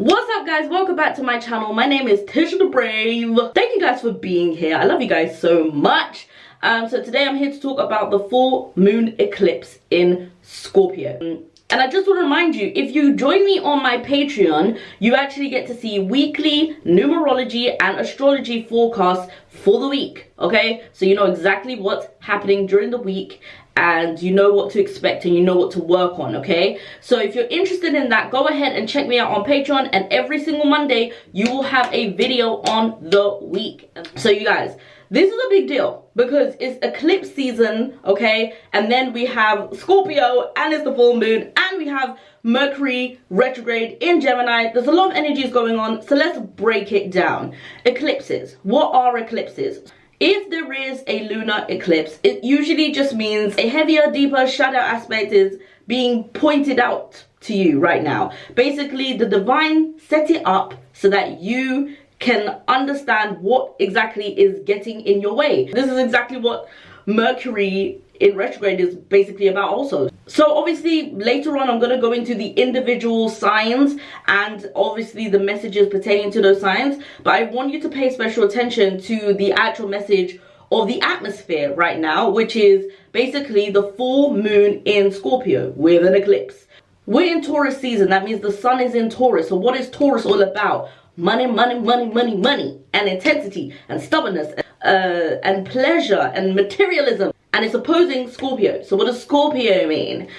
What's up guys, welcome back to my channel. My name is TishaTheBrave. Thank you guys for being here. I love you guys so much. So today I'm here to talk about the full moon eclipse in Scorpio. And I just want to remind you, if you join me on my Patreon, you actually get to see weekly numerology and astrology forecasts for the week, okay? So you know exactly what's happening during the week and you know what to expect and you know what to work on, okay? So if you're interested in that, go ahead and check me out on Patreon, and every single Monday you will have a video on the week. So you guys, this is a big deal because it's eclipse season, okay? And then we have Scorpio and it's the full moon, and we have Mercury retrograde in Gemini. There's a lot of energies going on, so let's break it down. Eclipses. What are eclipses? If there is a lunar eclipse, it usually just means a heavier, deeper shadow aspect is being pointed out to you right now. Basically, the divine set it up so that you can understand what exactly is getting in your way. This is exactly what Mercury in retrograde is basically about also. So obviously later on I'm going to go into the individual signs and obviously the messages pertaining to those signs, but I want you to pay special attention to the actual message of the atmosphere right now, which is basically the full moon in Scorpio with an eclipse. We're in Taurus season. That means the sun is in Taurus. So what is Taurus all about? Money, money, money, money, money, and intensity and stubbornness and pleasure and materialism. And it's opposing Scorpio. So what does Scorpio mean?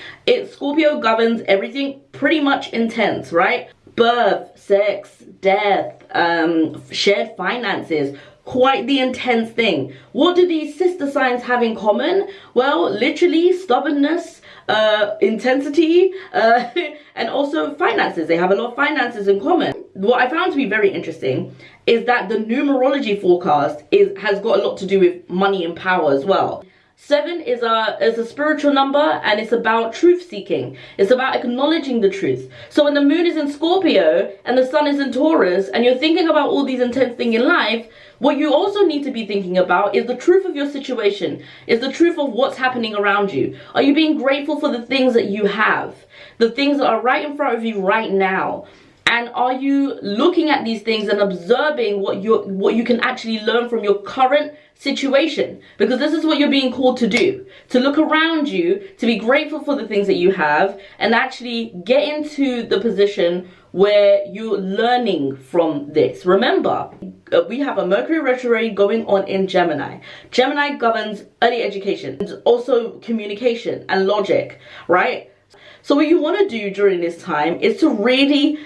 Scorpio governs everything pretty much intense, right? Birth, sex, death, shared finances. Quite the intense thing. What do these sister signs have in common? Well, literally stubbornness, intensity, and also finances. They have a lot of finances in common. What I found to be very interesting is that the numerology forecast has got a lot to do with money and power as well. 7 is a spiritual number, and it's about truth seeking. It's about acknowledging the truth. So when the moon is in Scorpio and the sun is in Taurus and you're thinking about all these intense things in life, what you also need to be thinking about is the truth of your situation, is the truth of what's happening around you. Are you being grateful for the things that you have, the things that are right in front of you right now? And are you looking at these things and observing what you can actually learn from your current situation? Because this is what you're being called to do. To look around you, to be grateful for the things that you have, and actually get into the position where you're learning from this. Remember, we have a Mercury retrograde going on in Gemini. Gemini governs early education and also communication and logic, right? So what you want to do during this time is to really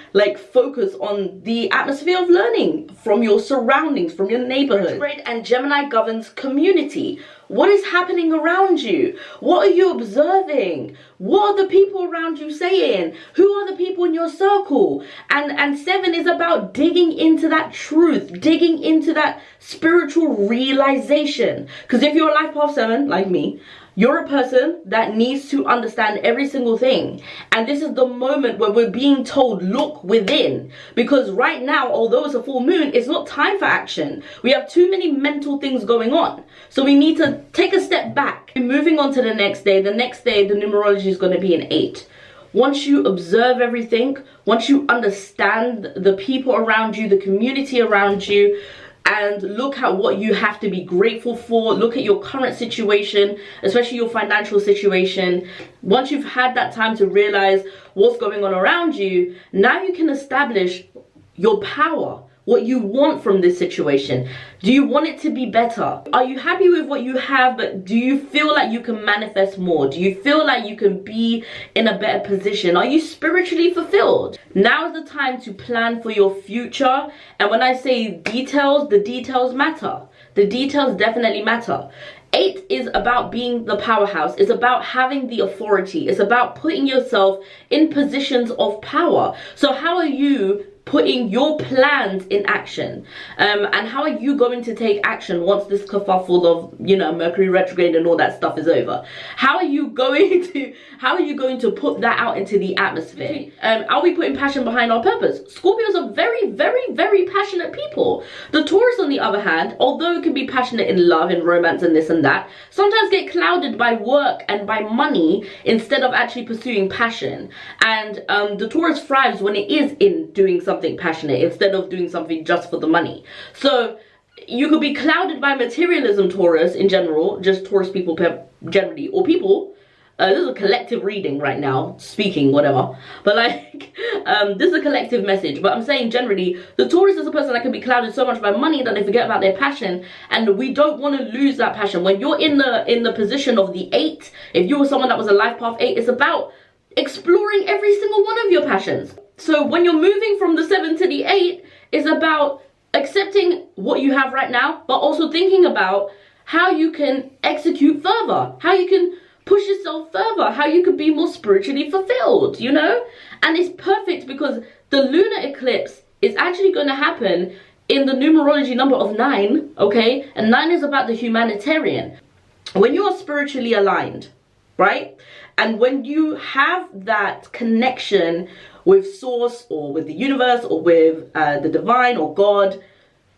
focus on the atmosphere of learning from your surroundings, from your neighborhood. Retrograde and Gemini governs community. What is happening around you? What are you observing? What are the people around you saying? Who are the people in your circle? And 7 is about digging into that truth, digging into that spiritual realization. Because if you're a life path 7, like me, you're a person that needs to understand every single thing. And this is the moment where we're being told, look within. Because right now, although it's a full moon, it's not time for action. We have too many mental things going on. So we need to take a step back. Moving on to the next day. The next day, the numerology is going to be an 8. Once you observe everything, once you understand the people around you, the community around you, and look at what you have to be grateful for, look at your current situation, especially your financial situation. Once you've had that time to realize what's going on around you, now you can establish your power, what you want from this situation. Do you want it to be better? Are you happy with what you have, but do you feel like you can manifest more? Do you feel like you can be in a better position? Are you spiritually fulfilled? Now is the time to plan for your future. And when I say details, the details matter. The details definitely matter. 8 is about being the powerhouse. It's about having the authority. It's about putting yourself in positions of power. So how are you putting your plans in action, and how are you going to take action once this kerfuffle of Mercury retrograde and all that stuff is over? How are you going to put that out into the atmosphere? Are we putting passion behind our purpose? Scorpios are very, very, very passionate people. The Taurus, on the other hand, although it can be passionate in love, in romance and this and that, sometimes get clouded by work and by money instead of actually pursuing passion. And the Taurus thrives when it is in doing something something passionate instead of doing something just for the money. So you could be clouded by materialism, Taurus, in general, just Taurus people generally, or people. This is a collective reading right now, speaking, whatever. But like, this is a collective message. But I'm saying generally, the Taurus is a person that can be clouded so much by money that they forget about their passion. And we don't want to lose that passion. When you're in the position of the 8, if you were someone that was a life path 8, it's about exploring every single one of your passions. So when you're moving from the 7 to the 8, it's about accepting what you have right now, but also thinking about how you can execute further, how you can push yourself further, how you could be more spiritually fulfilled, you know? And it's perfect because the lunar eclipse is actually going to happen in the numerology number of 9, okay? And 9 is about the humanitarian. When you are spiritually aligned, right? And when you have that connection with source or with the universe or with the divine or God,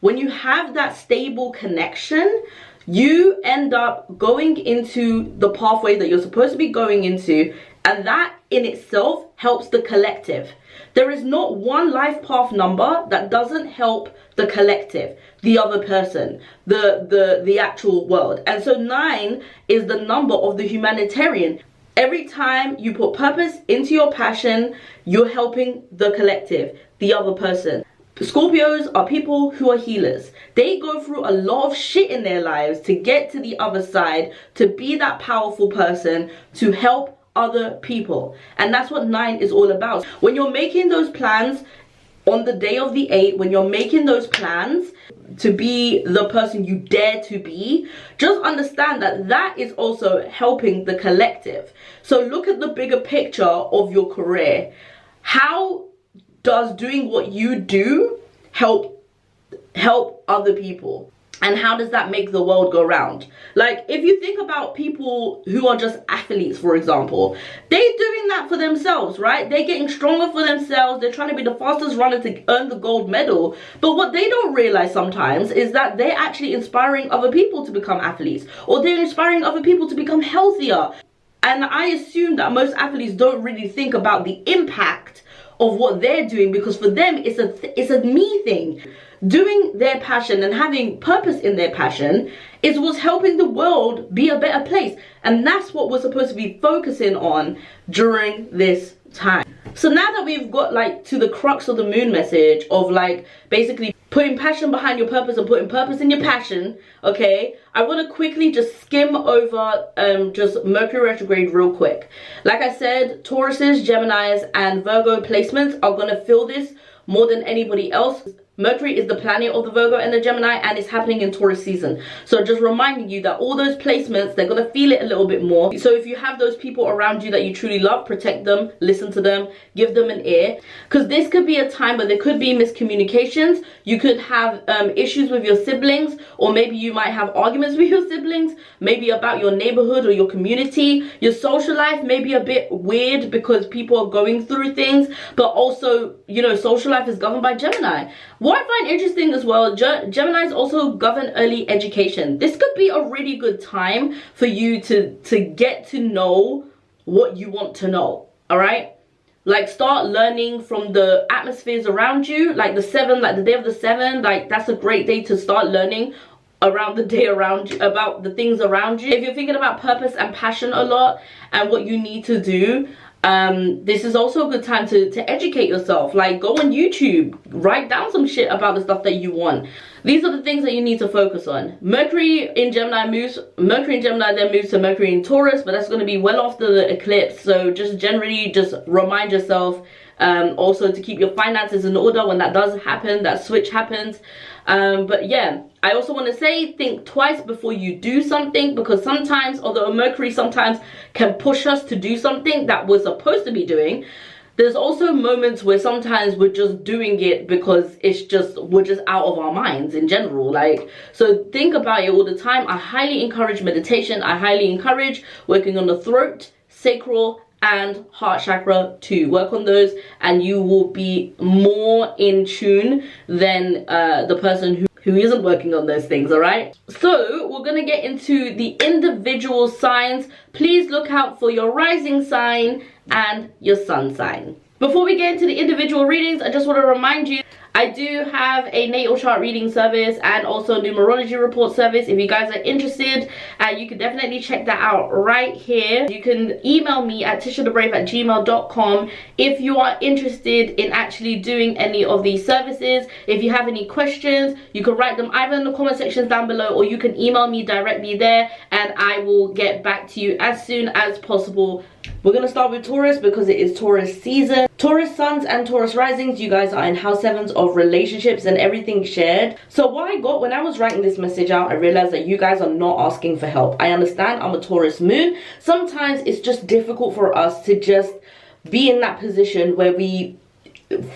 when you have that stable connection, you end up going into the pathway that you're supposed to be going into, and that in itself helps the collective. There is not one life path number that doesn't help the collective, the other person, the actual world. And so 9 is the number of the humanitarian. Every time you put purpose into your passion, you're helping the collective, the other person. Scorpios are people who are healers. They go through a lot of shit in their lives to get to the other side, to be that powerful person, to help other people. And that's what 9 is all about. When you're making those plans on the day of the 8, when you're making those plans to be the person you dare to be, just understand that that is also helping the collective. So look at the bigger picture of your career. How does doing what you do help other people? And how does that make the world go round? Like, if you think about people who are just athletes, for example, they're doing that for themselves, right? They're getting stronger for themselves. They're trying to be the fastest runner to earn the gold medal. But what they don't realize sometimes is that they're actually inspiring other people to become athletes, or they're inspiring other people to become healthier. And I assume that most athletes don't really think about the impact of what they're doing, because for them it's a me thing. Doing their passion and having purpose in their passion is what's helping the world be a better place, and that's what we're supposed to be focusing on during this time. So now that we've got like to the crux of the moon message of like basically putting passion behind your purpose and putting purpose in your passion, okay, I want to quickly just skim over just Mercury retrograde real quick. Like I said, Tauruses, Geminis and Virgo placements are going to feel this more than anybody else. Mercury is the planet of the Virgo and the Gemini, and it's happening in Taurus season. So just reminding you that all those placements, they're going to feel it a little bit more. So if you have those people around you that you truly love, protect them, listen to them, give them an ear. Because this could be a time where there could be miscommunications. You could have issues with your siblings, or maybe you might have arguments with your siblings, maybe about your neighborhood or your community. Your social life may be a bit weird because people are going through things, but also, you know, social life is governed by Gemini. What I find interesting as well, Geminis also govern early education. This could be a really good time for you to get to know what you want to know, all right? Like, start learning from the atmospheres around you, like the 7, like the day of the 7, like that's a great day to start learning around the day around you, about the things around you. If you're thinking about purpose and passion a lot and what you need to do, this is also a good time to educate yourself. Like, go on YouTube, write down some shit about the stuff that you want. These are the things that you need to focus on. Mercury in Gemini then moves to Mercury in Taurus, but that's going to be well after the eclipse. So just generally just remind yourself also to keep your finances in order when that does happen, that switch happens. But yeah, I also want to say, think twice before you do something, because sometimes, although Mercury sometimes can push us to do something that we're supposed to be doing, there's also moments where sometimes we're just doing it because we're just out of our minds in general. Like, so think about it all the time. I highly encourage meditation. I highly encourage working on the throat, sacral and heart chakra to work on those, and you will be more in tune than the person who isn't working on those things, all right? So we're gonna get into the individual signs. Please look out for your rising sign and your sun sign. Before we get into the individual readings, I just want to remind you, I do have a natal chart reading service and also a numerology report service. If you guys are interested, you can definitely check that out right here. You can email me at TishaTheBrave@gmail.com if you are interested in actually doing any of these services. If you have any questions, you can write them either in the comment sections down below, or you can email me directly there and I will get back to you as soon as possible. We're going to start with Taurus because it is Taurus season. Taurus suns and Taurus risings, you guys are in house 7s of relationships and everything shared. So what I got when I was writing this message out, I realized that you guys are not asking for help. I understand I'm a Taurus moon. Sometimes it's just difficult for us to just be in that position where we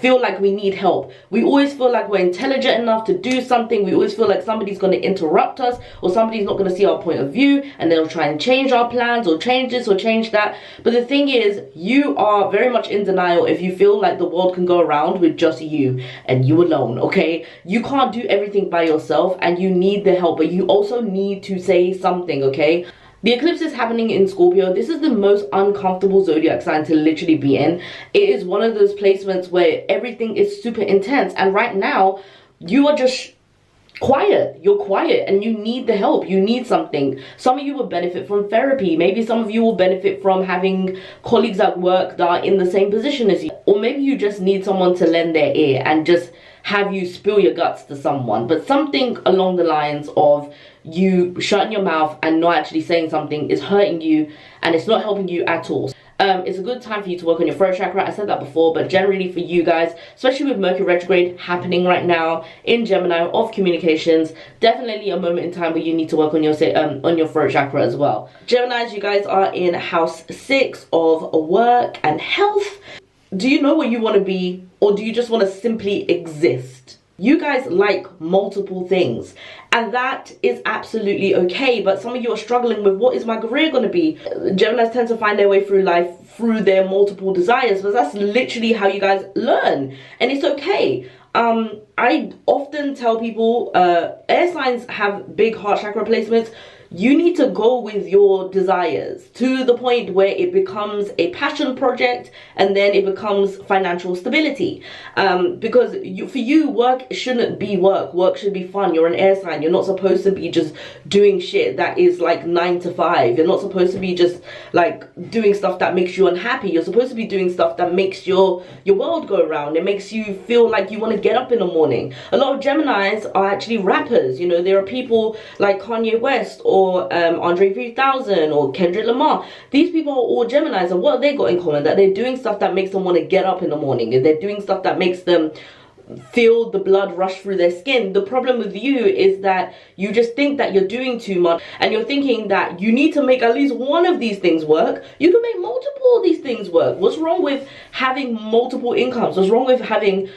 feel like we need help. We always feel like we're intelligent enough to do something. We always feel like somebody's going to interrupt us, or somebody's not going to see our point of view and they'll try and change our plans or change this or change that. But the thing is, you are very much in denial if you feel like the world can go around with just you and you alone, okay? You can't do everything by yourself and you need the help, but you also need to say something, okay? The eclipse is happening in Scorpio. This is the most uncomfortable zodiac sign to literally be in. It is one of those placements where everything is super intense. And right now, you are just quiet. You're quiet and you need the help. You need something. Some of you will benefit from therapy. Maybe some of you will benefit from having colleagues at work that are in the same position as you. Or maybe you just need someone to lend their ear and just have you spill your guts to someone. But something along the lines of you shutting your mouth and not actually saying something is hurting you and it's not helping you at all. It's a good time for you to work on your throat chakra. I said that before, but generally for you guys, especially with Mercury retrograde happening right now in Gemini of communications, definitely a moment in time where you need to work on your throat chakra as well. Geminis, you guys are in house 6 of work and health. Do you know what you want to be, or do you just want to simply exist? You guys like multiple things, and that is absolutely okay, but some of you are struggling with, what is my career going to be? Geminis tend to find their way through life through their multiple desires, but that's literally how you guys learn, and it's okay. I often tell people, air signs have big heart chakra placements. You need to go with your desires to the point where it becomes a passion project and then it becomes financial stability. Because for you, work shouldn't be work. Work should be fun. You're an air sign. You're not supposed to be just doing shit that is like 9 to 5. You're not supposed to be just like doing stuff that makes you unhappy. You're supposed to be doing stuff that makes your world go around. It makes you feel like you want to get up in the morning. A lot of Geminis are actually rappers. You know, there are people like Kanye West or Andre 3000 or Kendrick Lamar. These people are all Geminis, and what have they got in common? That they're doing stuff that makes them want to get up in the morning, and they're doing stuff that makes them feel the blood rush through their skin. The problem with you is that you just think that you're doing too much, and you're thinking that you need to make at least one of these things work. You can make multiple of these things work. What's wrong with having multiple incomes? What's wrong with having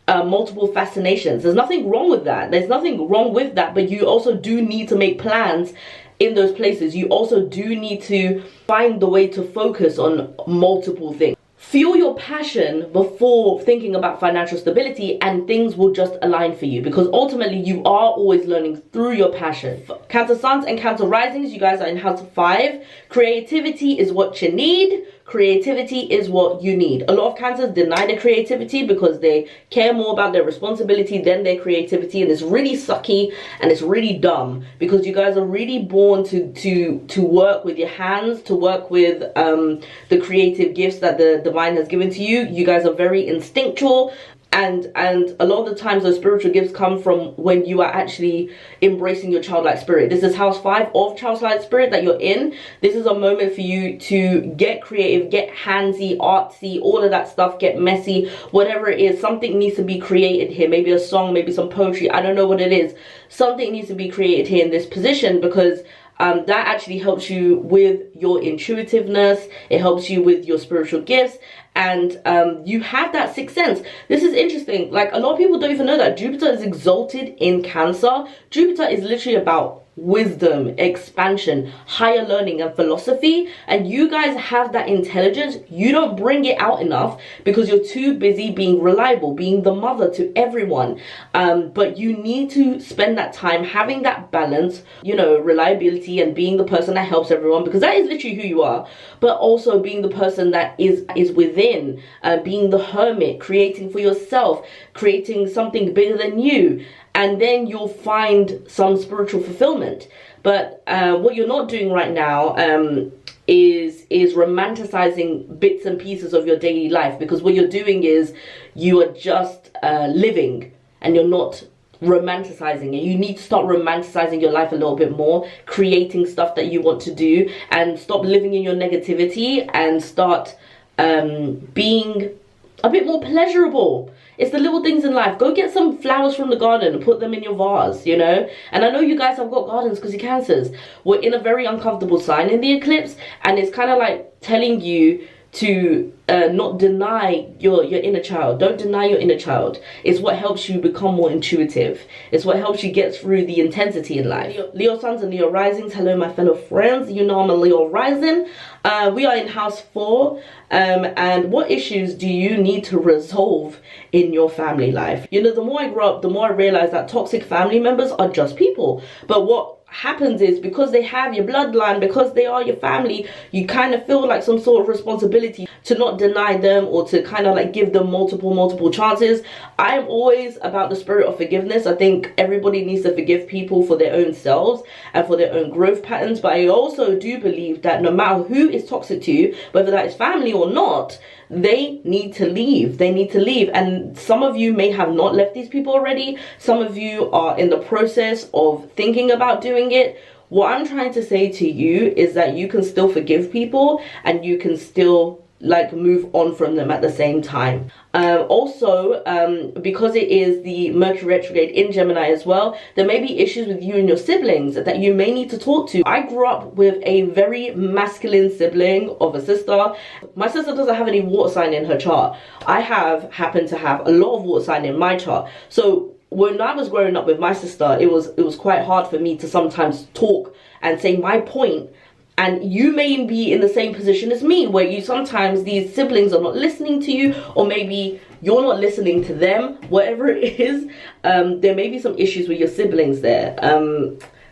multiple fascinations? There's nothing wrong with that. There's nothing wrong with that, but you also do need to make plans in those places. You also do need to find the way to focus on multiple things. Fuel your passion before thinking about financial stability, and things will just align for you, because ultimately you are always learning through your passion. Cancer suns and Cancer risings, you guys are in house 5. Creativity is what you need. Creativity is what you need. A lot of Cancers deny their creativity because they care more about their responsibility than their creativity, and it's really sucky and it's really dumb, because you guys are really born to work with your hands, to work with the creative gifts that the divine has given to you. You guys are very instinctual. And a lot of the times those spiritual gifts come from when you are actually embracing your childlike spirit. This is house 5 of childlike spirit that you're in. This is a moment for you to get creative, get handsy, artsy, all of that stuff, get messy, whatever it is. Something needs to be created here. Maybe a song, maybe some poetry. I don't know what it is. Something needs to be created here in this position, because that actually helps you with your intuitiveness. It helps you with your spiritual gifts, and you have that sixth sense. This is interesting. Like, a lot of people don't even know that Jupiter is exalted in Cancer. Jupiter is literally about wisdom, expansion, higher learning and philosophy, and you guys have that intelligence. You don't bring it out enough because you're too busy being reliable, being the mother to everyone. But you need to spend that time having that balance, you know, reliability and being the person that helps everyone, because that is literally who you are, but also being the person that is within, being the hermit, creating for yourself, creating something bigger than you, and then you'll find some spiritual fulfillment. But what you're not doing right now is romanticizing bits and pieces of your daily life, because what you're doing is you are just living and you're not romanticizing it. You need to start romanticizing your life a little bit more, creating stuff that you want to do, and stop living in your negativity and start being a bit more pleasurable. It's the little things in life. Go get some flowers from the garden and put them in your vase, you know. And I know you guys have got gardens because you're Cancers. We're in a very uncomfortable sign in the eclipse, and it's kind of like telling you to not deny your inner child. Don't deny your inner child. It's what helps you become more intuitive. It's what helps you get through the intensity in life. Leo suns and Leo risings. Hello my fellow friends, you know I'm a Leo rising. We are in house 4, and what issues do you need to resolve in your family life? You know, the more I grow up, the more I realize that toxic family members are just people. But what happens is, because they have your bloodline, because they are your family, you kind of feel like some sort of responsibility to not deny them, or to kind of like give them multiple chances. I'm always about the spirit of forgiveness. I think everybody needs to forgive people for their own selves and for their own growth patterns. But I also do believe that no matter who is toxic to you, whether that is family or not, they need to leave. They need to leave. And some of you may have not left these people already. Some of you are in the process of thinking about doing it. What I'm trying to say to you is that you can still forgive people, and you can still like move on from them at the same time. Also, because it is the Mercury retrograde in Gemini as well, there may be issues with you and your siblings that you may need to talk to. I grew up with a very masculine sibling of a sister. My sister doesn't have any water sign in her chart. I happen to have a lot of water sign in my chart. So when I was growing up with my sister, it was quite hard for me to sometimes talk and say my point. And you may be in the same position as me, where you sometimes, these siblings are not listening to you, or maybe you're not listening to them, whatever it is. There may be some issues with your siblings there.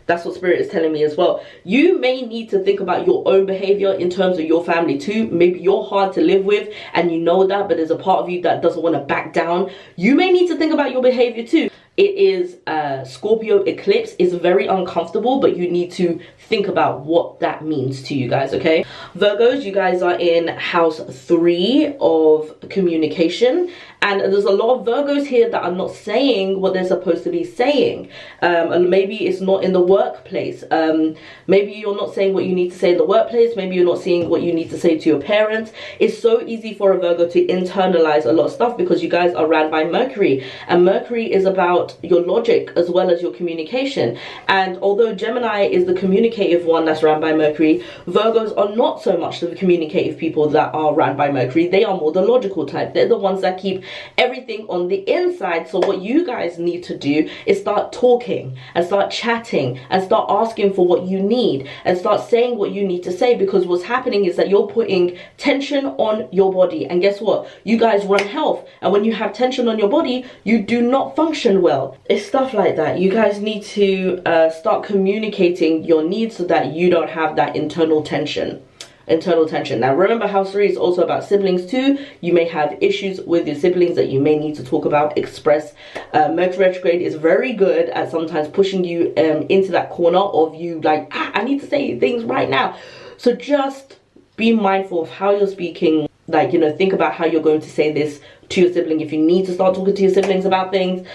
That's what Spirit is telling me as well. You may need to think about your own behavior in terms of your family too. Maybe you're hard to live with and you know that, but there's a part of you that doesn't want to back down. You may need to think about your behavior too. It is Scorpio eclipse. It's very uncomfortable, but you need to think about what that means to you guys, okay? Virgos, you guys are in house 3 of communication, and there's a lot of Virgos here that are not saying what they're supposed to be saying. And maybe it's not in the workplace. Maybe you're not saying what you need to say in the workplace. Maybe you're not saying what you need to say to your parents. It's so easy for a Virgo to internalize a lot of stuff, because you guys are ran by Mercury, and Mercury is about your logic as well as your communication. And although Gemini is the communicative one that's ran by Mercury, Virgos are not so much the communicative people that are ran by Mercury. They are more the logical type. They're the ones that keep everything on the inside. So what you guys need to do is start talking and start chatting and start asking for what you need and start saying what you need to say, because what's happening is that you're putting tension on your body. And guess what? You guys run health, and when you have tension on your body, you do not function well. It's stuff like that. You guys need to start communicating your needs so that you don't have that internal tension. Now remember, house 3 is also about siblings too. You may have issues with your siblings that you may need to talk about, express. Mercury retrograde is very good at sometimes pushing you into that corner of you like, I need to say things right now. So just be mindful of how you're speaking. Like, you know, think about how you're going to say this to your sibling if you need to start talking to your siblings about things.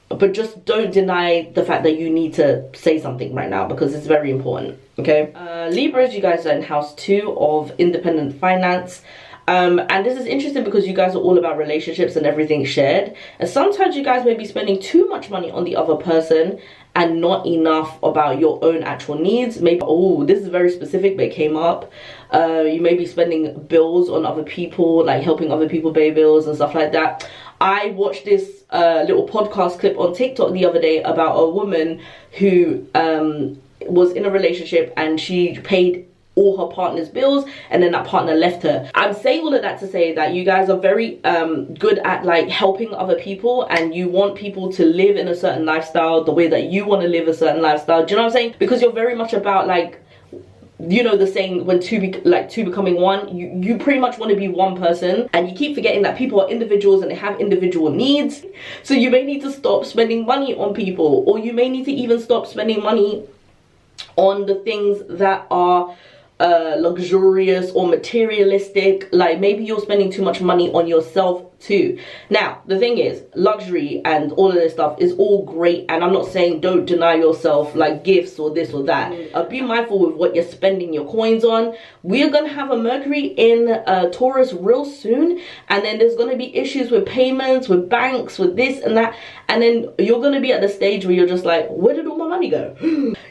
But just don't deny the fact that you need to say something right now, because it's very important, okay? Libras, you guys are in house 2 of independent finance. And this is interesting because you guys are all about relationships and everything shared. And sometimes you guys may be spending too much money on the other person and not enough about your own actual needs. Maybe, oh, this is very specific, but it came up. You may be spending bills on other people, like helping other people pay bills and stuff like that. I watched this little podcast clip on TikTok the other day about a woman who was in a relationship and she paid all her partner's bills, and then that partner left her. I'm saying all of that to say that you guys are very good at like helping other people, and you want people to live in a certain lifestyle the way that you want to live a certain lifestyle. Do you know what I'm saying? Because you're very much about like, you know, the saying, when two becoming one, you pretty much want to be one person, and you keep forgetting that people are individuals and they have individual needs. So you may need to stop spending money on people, or you may need to even stop spending money on the things that are luxurious or materialistic. Like maybe you're spending too much money on yourself too. Now the thing is, luxury and all of this stuff is all great, and I'm not saying don't deny yourself like gifts or this or that. Be mindful with what you're spending your coins on. We're gonna have a Mercury in Taurus real soon, and then there's gonna be issues with payments, with banks, with this and that, and then you're gonna be at the stage where you're just like, where did all my money go?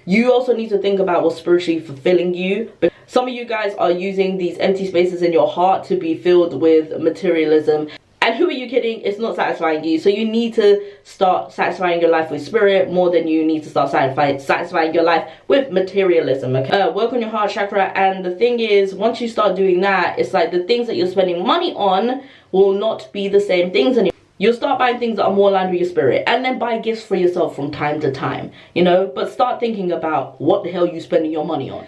You also need to think about what's spiritually fulfilling you. Some of you guys are using these empty spaces in your heart to be filled with materialism. And who are you kidding? It's not satisfying you. So you need to start satisfying your life with spirit more than you need to start satisfying your life with materialism, okay? Work on your heart chakra. And the thing is, once you start doing that, it's like the things that you're spending money on will not be the same things anymore. You'll start buying things that are more aligned with your spirit, and then buy gifts for yourself from time to time, you know, but start thinking about what the hell you spending your money on.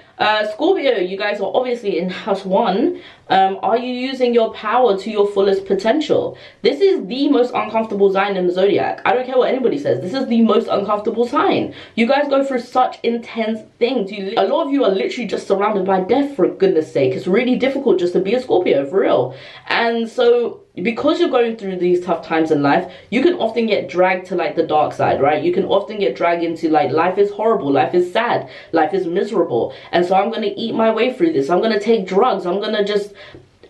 Scorpio, you guys are obviously in house 1. Are you using your power to your fullest potential? This is the most uncomfortable sign in the zodiac. I don't care what anybody says. This is the most uncomfortable sign. You guys go through such intense things. A lot of you are literally just surrounded by death, for goodness sake. It's really difficult just to be a Scorpio, for real. And so because you're going through these tough times in life, you can often get dragged to like the dark side, right? You can often get dragged into like, life is horrible, life is sad, life is miserable, and so I'm gonna eat my way through this. I'm gonna take drugs, I'm gonna just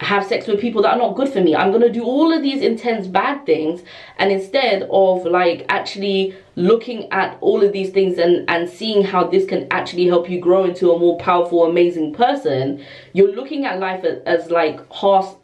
have sex with people that are not good for me, I'm gonna do all of these intense bad things. And instead of like actually looking at all of these things and seeing how this can actually help you grow into a more powerful, amazing person, you're looking at life as like glass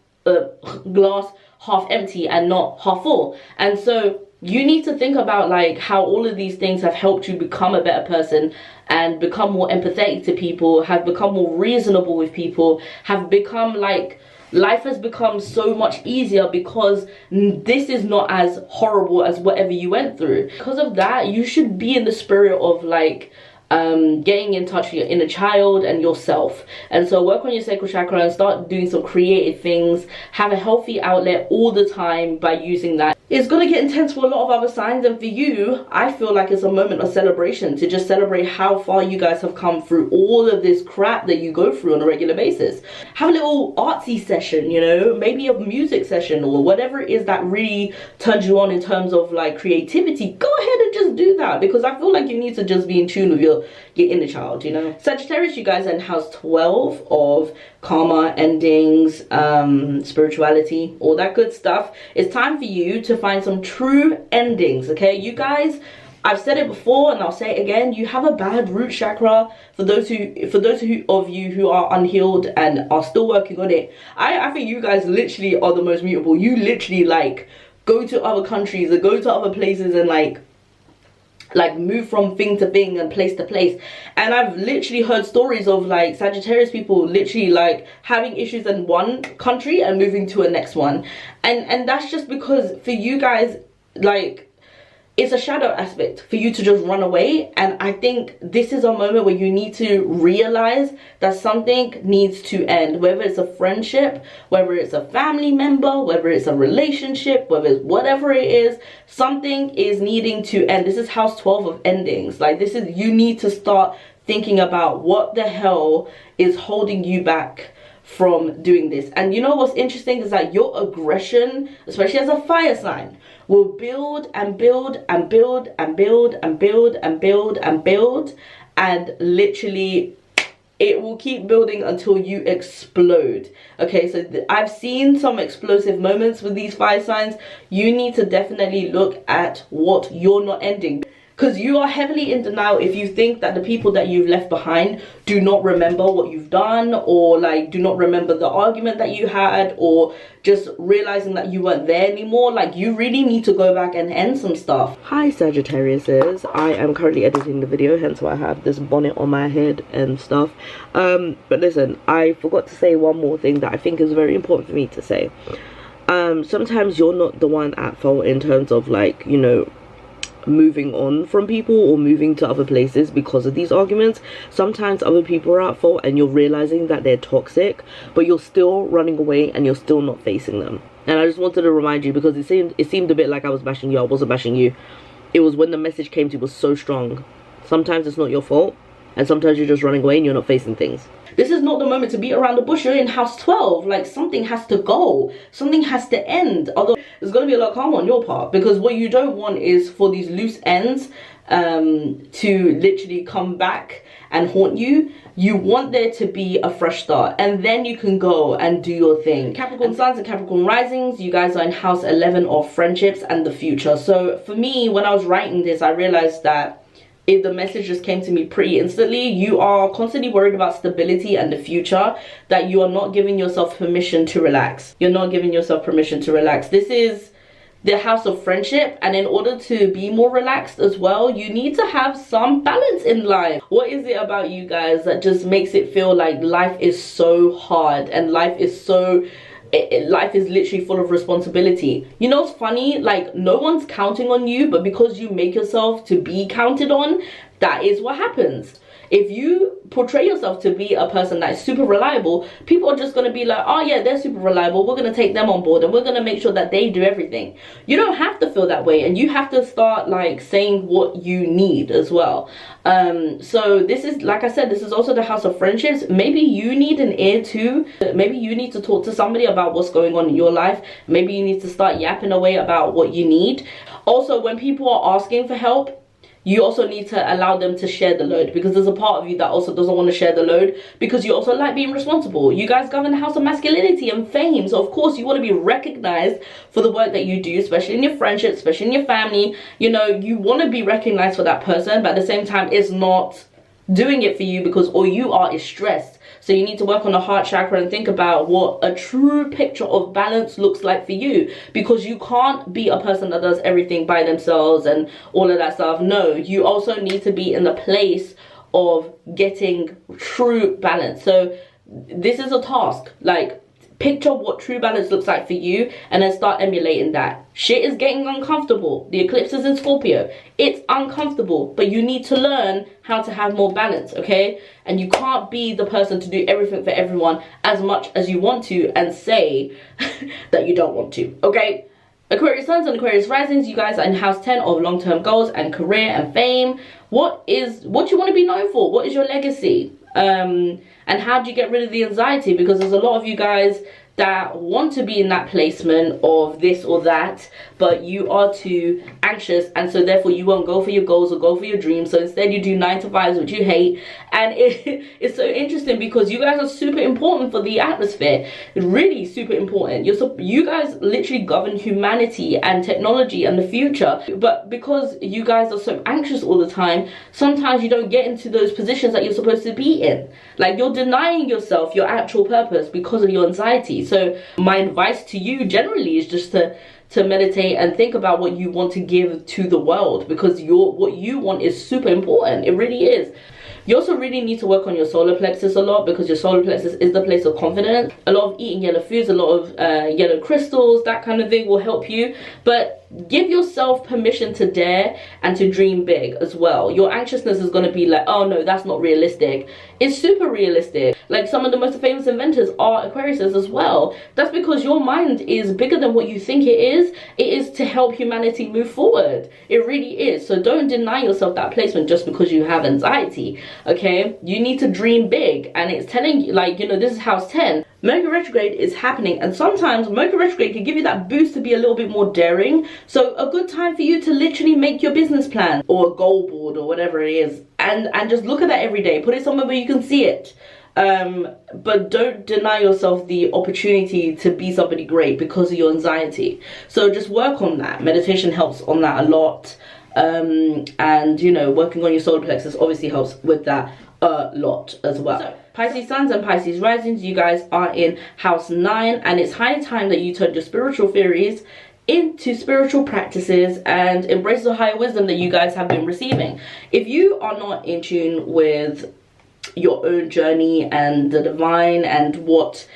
half empty and not half full. And so you need to think about like how all of these things have helped you become a better person and become more empathetic to people, have become more reasonable with people, have become like, life has become so much easier because this is not as horrible as whatever you went through. Because of that, you should be in the spirit of like getting in touch with your inner child and yourself. And so work on your sacral chakra and start doing some creative things. Have a healthy outlet all the time by using that. It's gonna get intense for a lot of other signs, and for you, I feel like it's a moment of celebration, to just celebrate how far you guys have come through all of this crap that you go through on a regular basis. Have a little artsy session, you know, maybe a music session or whatever it is that really turns you on in terms of like creativity. Go ahead and just do that, because I feel like you need to just be in tune with your inner child, you know. Sagittarius, you guys are in house 12 of karma, endings, spirituality, all that good stuff. It's time for you to find some true endings, okay? You guys, I've said it before and I'll say it again, you have a bad root chakra. For those of you who are unhealed and are still working on it, I think you guys literally are the most mutable. You literally like go to other countries or go to other places and like move from thing to thing and place to place. And I've literally heard stories of like Sagittarius people literally like having issues in one country and moving to a next one, and that's just because for you guys, like, it's a shadow aspect for you to just run away. And I think this is a moment where you need to realize that something needs to end, whether it's a friendship, whether it's a family member, whether it's a relationship, whether it's whatever it is, something is needing to end. This is house 12 of endings. Like, this is, you need to start thinking about what the hell is holding you back from doing this. And you know what's interesting is that your aggression, especially as a fire sign, will build and build and build and build and build and build and build, and literally it will keep building until you explode. Okay, so I've seen some explosive moments with these fire signs. You need to definitely look at what you're not ending. Because you are heavily in denial if you think that the people that you've left behind do not remember what you've done, or like do not remember the argument that you had, or just realizing that you weren't there anymore. Like, you really need to go back and end some stuff. Hi Sagittariuses, I am currently editing the video, hence why I have this bonnet on my head and stuff. But listen, I forgot to say one more thing that I think is very important for me to say. Sometimes you're not the one at fault in terms of, like, you know, moving on from people or moving to other places because of these arguments. Sometimes other people are at fault and you're realizing that they're toxic, but you're still running away and you're still not facing them. And I just wanted to remind you, because it seemed a bit like I was bashing you. I wasn't bashing you. It was when the message came to you was so strong. Sometimes it's not your fault, and sometimes you're just running away and you're not facing things. This is not the moment to beat around the bush. You're in house 12. Like, something has to go. Something has to end. Although there's going to be a lot of karma on your part, because what you don't want is for these loose ends to literally come back and haunt you. You want there to be a fresh start, and then you can go and do your thing. Capricorn suns and Capricorn risings, you guys are in house 11 of friendships and the future. So for me, when I was writing this, I realized that if the message just came to me pretty instantly, you are constantly worried about stability and the future, that you are not giving yourself permission to relax. You're not giving yourself permission to relax. This is the house of friendship, and in order to be more relaxed as well, you need to have some balance in life. What is it about you guys that just makes it feel like life is so hard and life is so... life is literally full of responsibility? You know what's funny? Like, no one's counting on you, but because you make yourself to be counted on, that is what happens. If you portray yourself to be a person that is super reliable, people are just going to be like, oh yeah, they're super reliable, we're going to take them on board and we're going to make sure that they do everything. You don't have to feel that way, and you have to start like saying what you need as well. So this is, like I said, this is also the house of friendships. Maybe you need an ear too. Maybe you need to talk to somebody about what's going on in your life. Maybe you need to start yapping away about what you need. Also, when people are asking for help, you also need to allow them to share the load, because there's a part of you that also doesn't want to share the load, because you also like being responsible. You guys govern the house of masculinity and fame, so of course you want to be recognized for the work that you do, especially in your friendships, especially in your family. You know, you want to be recognized for that person, but at the same time it's not doing it for you, because all you are is stressed. So you need to work on the heart chakra and think about what a true picture of balance looks like for you, because you can't be a person that does everything by themselves and all of that stuff. No, you also need to be in the place of getting true balance. So this is a task. Like, picture what true balance looks like for you and then start emulating that. Shit is getting uncomfortable. The eclipse is in Scorpio. It's uncomfortable, but you need to learn how to have more balance, okay? And you can't be the person to do everything for everyone as much as you want to and say that you don't want to, okay? Aquarius suns and Aquarius risings, you guys are in house 10 of long-term goals and career and fame. What do you want to be known for? What is your legacy? And how do you get rid of the anxiety? Because there's a lot of you guys that want to be in that placement of this or that, but you are too anxious, and so therefore you won't go for your goals or go for your dreams. So instead you do 9 to 5s, which you hate. And it's so interesting because you guys are super important for the atmosphere. Really super important. You guys literally govern humanity and technology and the future, but because you guys are so anxious all the time, sometimes you don't get into those positions that you're supposed to be in. Like, you're denying yourself your actual purpose because of your anxiety. So my advice to you generally is just to meditate and think about what you want to give to the world, because what you want is super important. It really is. You also really need to work on your solar plexus a lot, because your solar plexus is the place of confidence. A lot of eating yellow foods, a lot of yellow crystals, that kind of thing will help you. But give yourself permission to dare and to dream big as well. Your anxiousness is going to be like, oh no, that's not realistic. It's super realistic. Like, some of the most famous inventors are Aquariuses as well. That's because your mind is bigger than what you think it is. It is to help humanity move forward. It really is. So don't deny yourself that placement just because you have anxiety, okay? You need to dream big, and it's telling you, like, you know, this is house 10. Mercury retrograde is happening, and sometimes Mercury retrograde can give you that boost to be a little bit more daring. So a good time for you to literally make your business plan or a goal board or whatever it is, and just look at that every day. Put it somewhere where you can see it. But don't deny yourself the opportunity to be somebody great because of your anxiety. So just work on that. Meditation helps on that a lot. and you know, working on your solar plexus obviously helps with that a lot as well. So, Pisces suns and Pisces risings, you guys are in house 9, and it's high time that you turn your spiritual theories into spiritual practices and embrace the higher wisdom that you guys have been receiving. If you are not in tune with your own journey and the divine and what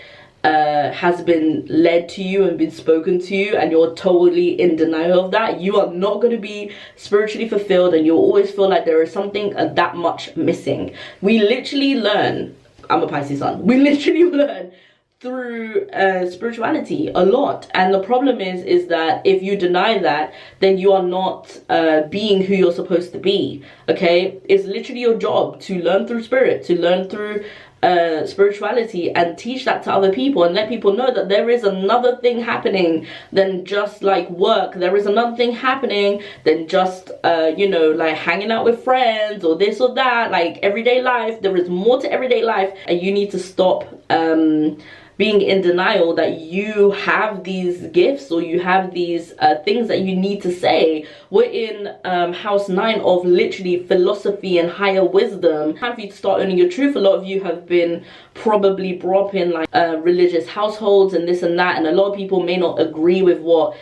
has been led to you and been spoken to you, and you're totally in denial of that, you are not going to be spiritually fulfilled, and you'll always feel like there is something that much missing. We literally learn, I'm a Pisces sun, we literally learn through spirituality a lot, and the problem is that if you deny that, then you are not being who you're supposed to be. Okay, it's literally your job to learn through spirit, to learn through spirituality, and teach that to other people, and let people know that there is another thing happening than just like work. There is another thing happening than just you know, like hanging out with friends or this or that, like everyday life. There is more to everyday life, and you need to stop being in denial that you have these gifts or you have these things that you need to say. We're in house 9 of literally philosophy and higher wisdom. Time for you to start owning your truth. A lot of you have been probably brought up in like religious households and this and that, and a lot of people may not agree with what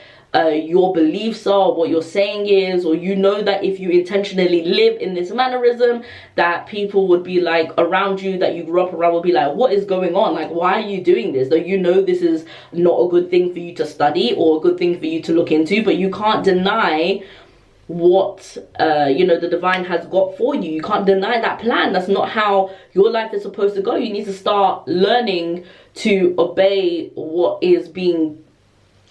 your beliefs are, what you're saying is, or you know that if you intentionally live in this mannerism, that people would be like around you, that you grew up around, will be like, what is going on? Like, why are you doing this? Though you know this is not a good thing for you to study or a good thing for you to look into, but you can't deny what you know, the divine has got for you. You can't deny that plan. That's not how your life is supposed to go. You need to start learning to obey what is being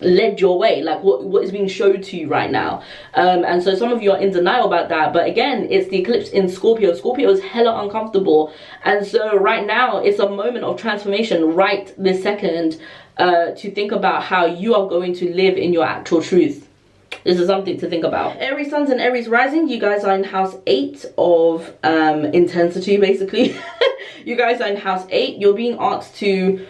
led your way, like what is being showed to you right now. And so some of you are in denial about that, but again, it's the eclipse in Scorpio. Scorpio is hella uncomfortable, and so right now it's a moment of transformation right this second, to think about how you are going to live in your actual truth. This is something to think about. Aries suns and Aries rising, you guys are in house 8 of intensity, basically. You guys are in house 8. You're being asked to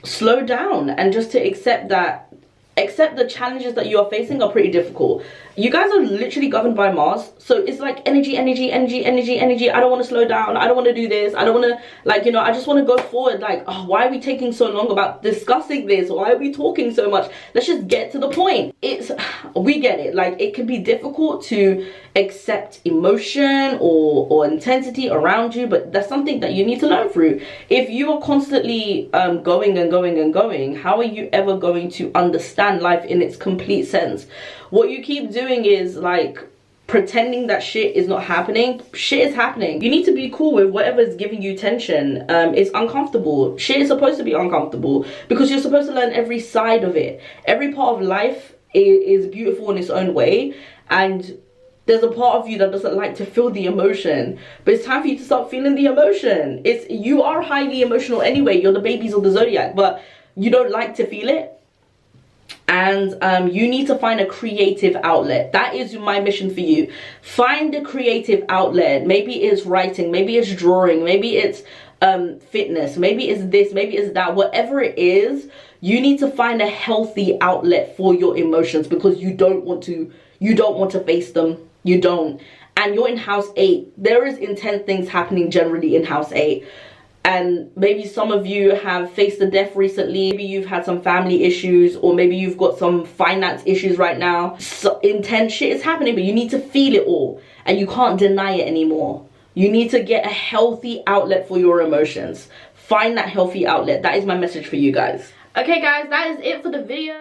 slow down and just to accept the challenges that you are facing are pretty difficult. You guys are literally governed by Mars, so it's like energy. I don't want to slow down, I don't want to do this, I don't want to, like, you know, I just want to go forward. Like, oh, why are we taking so long about discussing this? Why are we talking so much? Let's just get to the point. We get it, like, it can be difficult to accept emotion or intensity around you, but that's something that you need to learn through. If you are constantly going, how are you ever going to understand life in its complete sense? What you keep doing is like pretending that shit is not happening. Shit is happening. You need to be cool with whatever is giving you tension. It's uncomfortable. Shit is supposed to be uncomfortable because you're supposed to learn every side of it. Every part of life is beautiful in its own way, and there's a part of you that doesn't like to feel the emotion, but it's time for you to start feeling the emotion. You are highly emotional anyway. You're the babies of the zodiac, but you don't like to feel it. And you need to find a creative outlet. That is my mission for you. Find a creative outlet. Maybe it's writing, maybe it's drawing, maybe it's fitness, maybe it's this, maybe it's that. Whatever it is, you need to find a healthy outlet for your emotions, because you don't want to face them. You don't. And you're in house 8. There is intense things happening generally in house 8. And maybe some of you have faced a death recently. Maybe you've had some family issues, or maybe you've got some finance issues right now. So intense shit is happening, but you need to feel it all, and you can't deny it anymore. You need to get a healthy outlet for your emotions. Find that healthy outlet. That is my message for you guys. Okay guys, that is it for the video.